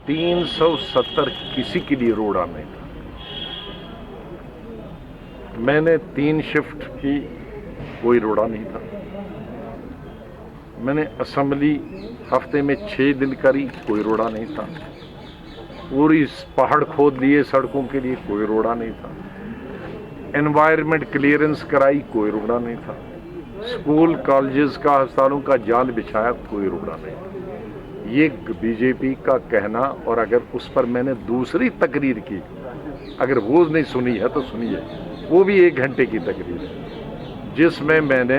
370 किसी के लिए रोड़ा नहीं था। मैंने 3 शिफ्ट की, कोई रोड़ा नहीं था। मैंने असेंबली हफ्ते में 6 दिन करी, कोई रोड़ा नहीं था। पूरी पहाड़ खोद लिए सड़कों के लिए, कोई रोड़ा नहीं था। एनवायरनमेंट क्लियरेंस कराई, कोई रोड़ा नहीं था। स्कूल कॉलेजेस का अस्पतालों का जाल बिछाया, कोई रोड़ा नहीं था। ये बीजेपी का कहना, और अगर उस पर मैंने दूसरी तकरीर की, अगर वो नहीं सुनी है तो सुनिए, वो भी 1 घंटे की तकरीर है, जिसमें मैंने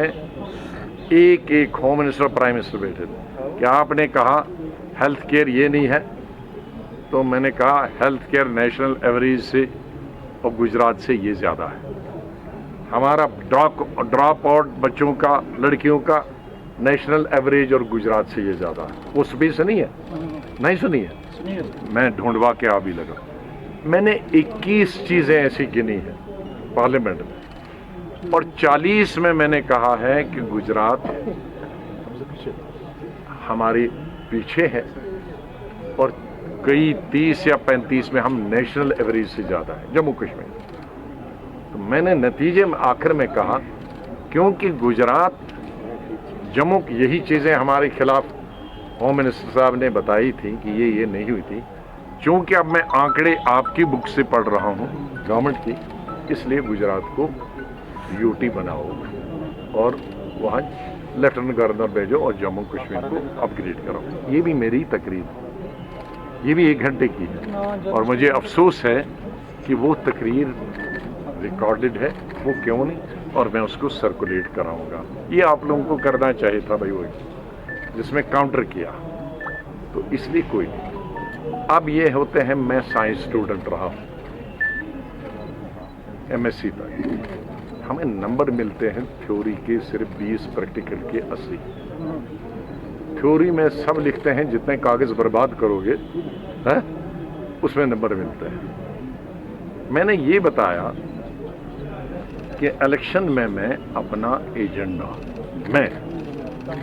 एक होम मिनिस्टर प्राइम मिनिस्टर बैठे थे कि आपने कहा हेल्थ केयर ये नहीं है, तो मैंने कहा हेल्थ केयर नेशनल एवरेज से और गुजरात से ये ज़्यादा है। हमारा ड्रॉप आउट बच्चों का, लड़कियों का नेशनल एवरेज और गुजरात से ये ज़्यादा है। वो भी सुनी है? नहीं सुनी है? मैं ढूंढवा के आ भी लगा। मैंने 21 चीज़ें ऐसी गिनी हैं पार्लियामेंट में, और 40 में मैंने कहा है कि गुजरात हमारे पीछे है, और कई 30 या 35 में हम नेशनल एवरेज से ज़्यादा है जम्मू कश्मीर। तो मैंने नतीजे में आखिर में कहा, क्योंकि गुजरात जम्मू की यही चीज़ें हमारे खिलाफ होम मिनिस्टर साहब ने बताई थी कि ये नहीं हुई थी। चूँकि अब मैं आंकड़े आपकी बुक से पढ़ रहा हूँ गवर्नमेंट की, इसलिए गुजरात को यूटी बनाओ और वहाँ लेफ्टिनेंट गवर्नर भेजो और जम्मू कश्मीर को अपग्रेड करो। ये भी मेरी तकरीर, ये भी 1 घंटे की है, और मुझे अफसोस है कि वो तकरीर रिकॉर्डेड है, वो क्यों नहीं, और मैं उसको सर्कुलेट कराऊंगा। ये आप लोगों को करना चाहिए था भाई, वही जिसमें काउंटर किया, तो इसलिए कोई नहीं। अब ये होते हैं, मैं साइंस स्टूडेंट रहा हूँ MSc तक, हमें नंबर मिलते हैं थ्योरी के सिर्फ 20, प्रैक्टिकल के 80। थ्योरी में सब लिखते हैं, जितने कागज बर्बाद करोगे हैं उसमें नंबर मिलते हैं। मैंने ये बताया कि इलेक्शन में मैं अपना एजेंडा, मैं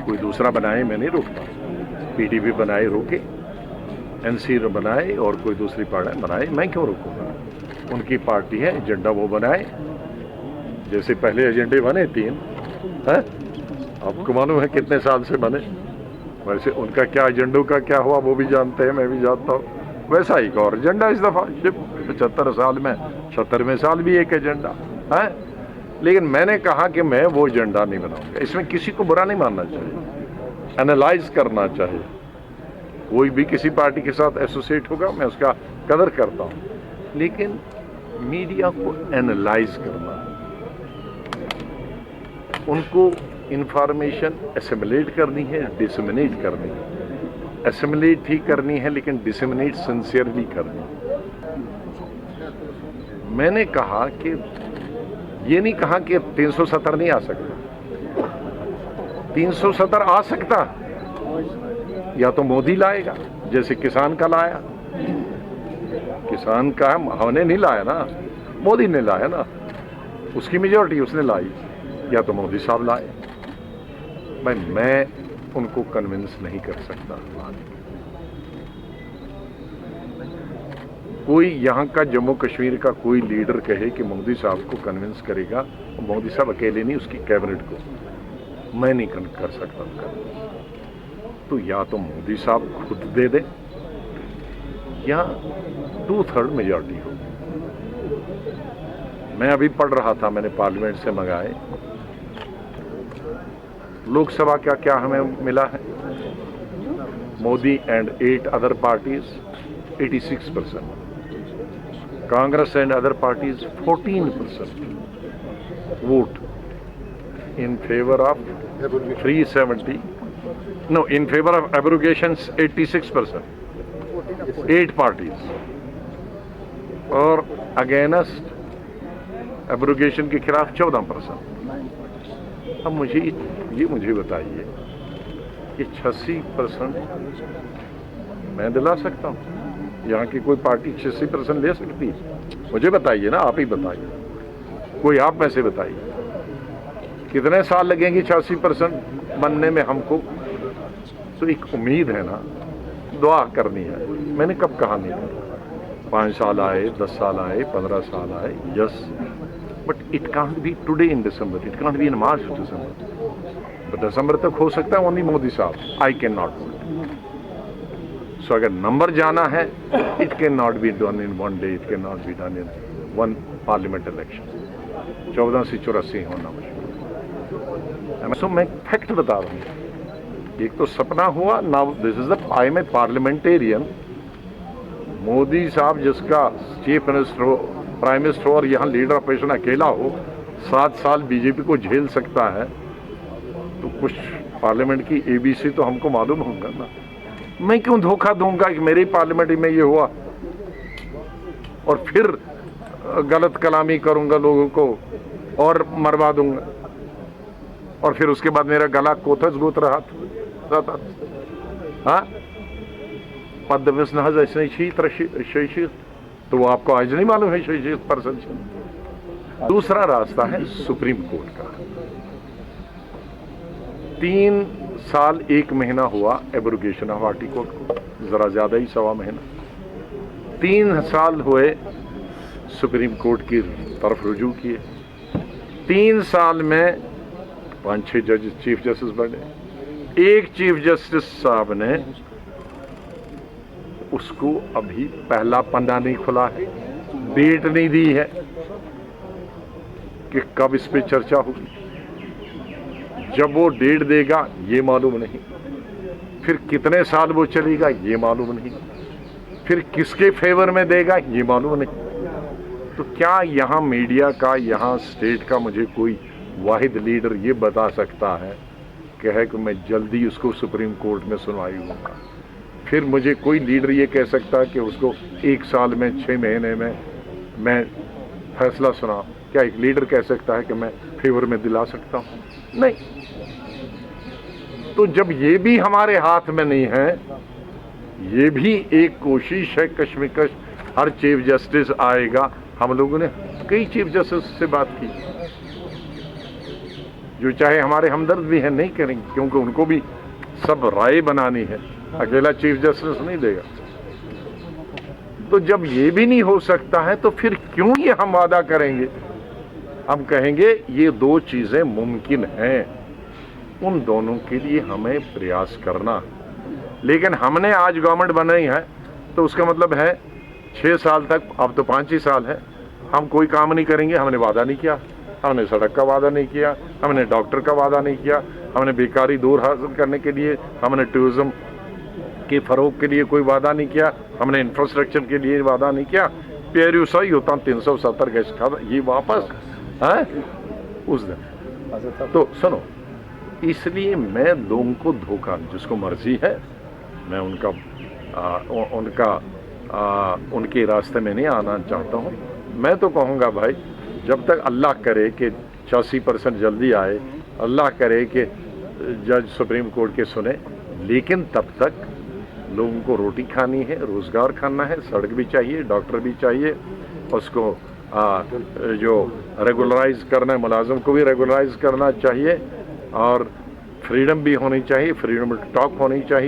कोई दूसरा बनाए मैं नहीं रोकता, PDP बनाए रोके, NC बनाए और कोई दूसरी पार्टी बनाए, मैं क्यों रोकूंगा? उनकी पार्टी है, एजेंडा वो बनाए। जैसे पहले एजेंडे बने 3 हैं, आपको मालूम है कितने साल से बने, वैसे उनका क्या एजेंडों का क्या हुआ वो भी जानते हैं, मैं भी जानता हूँ। वैसा ही और एजेंडा इस दफ़ा 75 साल में 70वें साल भी एक एजेंडा है। लेकिन मैंने कहा कि मैं वो एजेंडा नहीं बनाऊंगा। इसमें किसी को बुरा नहीं मानना चाहिए, एनालाइज करना चाहिए। कोई भी किसी पार्टी के साथ एसोसिएट होगा, मैं उसका कदर करता हूँ, लेकिन मीडिया को एनालाइज करना, उनको इंफॉर्मेशन एसिमुलेट करनी है, डिसमिनेट करनी है। एसिमुलेट ही करनी है, लेकिन डिसमिनेट सिंसियरली करनी है। मैंने कहा कि ये नहीं कहा कि 370 नहीं आ सकता, 370 आ सकता, या तो मोदी लाएगा जैसे किसान का लाया। किसान का हमने नहीं लाया ना, मोदी ने लाया ना, उसकी मेजॉरिटी उसने लाई, या तो मोदी साहब लाए। भाई मैं उनको कन्विंस नहीं कर सकता। कोई यहाँ का जम्मू कश्मीर का कोई लीडर कहे कि मोदी साहब को कन्विंस करेगा, मोदी साहब अकेले नहीं, उसकी कैबिनेट को मैं नहीं कर सकता कन्विंस। तो या तो मोदी साहब खुद दे दे, या 2/3 मेजॉरिटी हो। मैं अभी पढ़ रहा था, मैंने पार्लियामेंट से मंगाए, लोकसभा क्या क्या हमें मिला है। Modi and 8 other parties 86%, Congress and other parties 14% vote in favor of 370, no, in favor of abrogations 86%, 8 parties, और अगेंस्ट एब्रोगेशन के खिलाफ 14%। अब मुझे बताइए कि 86% मैं दिला सकता हूँ? यहाँ की कोई पार्टी 86% ले सकती है? मुझे बताइए ना, आप ही बताइए, कोई आप में से बताइए, कितने साल लगेंगे 86% बनने में हमको? तो एक उम्मीद है ना, दुआ करनी है। मैंने कब कहा नहीं करो? 5 साल आए, 10 साल आए, 15 साल आए, yes, but it can't be today in December, it can't be in March December. तो दिसंबर तक हो सकता है ओनली मोदी साहब, I can not do. So अगर नंबर जाना है, it can not be done in 1 day, it can not be done in 1 parliament election. 14 से 84 होना मुश्किल। सो मैं फैक्ट बता रहा हूँ, एक तो सपना हुआ, now this is the, I am a parliamentarian. Modi साहब जिसका चीफ मिनिस्टर हो, प्राइम मिनिस्टर हो, और यहाँ लीडर ऑपोजिशन अकेला हो, 7 साल बीजेपी को झेल सकता है, तो कुछ पार्लियामेंट की एबीसी तो हमको मालूम होगा ना। मैं क्यों धोखा दूंगा कि मेरी पार्लियामेंट में ये हुआ और फिर गलत कलामी करूंगा लोगों को और मरवा दूंगा, और फिर उसके बाद मेरा गला कोथस गोत रहा था। हाँ, पद्मस नहज ऐसे शैशी, तो वो आपको आज नहीं मालूम है 66%। दूसरा रास्ता है सुप्रीम कोर्ट का। 3 साल 1 महीना हुआ एब्रोगेशन ऑफ आर्टिकल को, जरा ज्यादा ही 1.25 महीना। 3 साल हुए सुप्रीम कोर्ट की तरफ रुजू किए। 3 साल में 5-6 जज चीफ जस्टिस बने। एक चीफ जस्टिस साहब ने, उसको अभी पहला पन्ना नहीं खुला है, डेट नहीं दी है कि कब इस पे चर्चा होगी। जब वो डेट देगा ये मालूम नहीं, फिर कितने साल वो चलेगा ये मालूम नहीं, फिर किसके फेवर में देगा ये मालूम नहीं। तो क्या यहाँ मीडिया का, यहाँ स्टेट का मुझे कोई वाहिद लीडर ये बता सकता है कि मैं जल्दी उसको सुप्रीम कोर्ट में सुनवाई होगा? फिर मुझे कोई लीडर ये कह सकता है कि उसको 1 साल में, 6 महीने में मैं फैसला सुना? क्या एक लीडर कह सकता है कि मैं फेवर में दिला सकता हूँ? नहीं। तो जब ये भी हमारे हाथ में नहीं है, ये भी एक कोशिश है कश्मकश, हर चीफ जस्टिस आएगा। हम लोगों ने कई चीफ जस्टिस से बात की, जो चाहे हमारे हमदर्द भी हैं, नहीं करेंगे, क्योंकि उनको भी सब राय बनानी है, अकेला चीफ जस्टिस नहीं देगा। तो जब ये भी नहीं हो सकता है, तो फिर क्यों ये हम वादा करेंगे? हम कहेंगे ये 2 चीजें मुमकिन हैं, उन दोनों के लिए हमें प्रयास करना। लेकिन हमने आज गवर्नमेंट बनाई है, तो उसका मतलब है 6 साल तक, अब तो 5 ही साल है, हम कोई काम नहीं करेंगे। हमने वादा नहीं किया, हमने सड़क का वादा नहीं किया, हमने डॉक्टर का वादा नहीं किया, हमने बेकारी दूर हासिल करने के लिए, हमने टूरिज्म के फरोग के लिए कोई वादा नहीं किया, हमने इंफ्रास्ट्रक्चर के लिए वादा नहीं किया। पेरू सही होता 370 गैस खाता ये वापस है उस दिन। तो सुनो, इसलिए मैं लोगों को धोखा, जिसको मर्जी है, मैं उनके रास्ते में नहीं आना चाहता हूँ। मैं तो कहूँगा भाई, जब तक अल्लाह करे कि 86% जल्दी आए, अल्लाह करे कि जज सुप्रीम कोर्ट के सुने, लेकिन तब तक लोगों को रोटी खानी है, रोजगार खाना है, सड़क भी चाहिए, डॉक्टर भी चाहिए, उसको जो रेगुलराइज करना है, मुलाजिम को भी रेगुलराइज करना चाहिए, और फ्रीडम भी होनी चाहिए, फ्रीडम टॉक होनी चाहिए।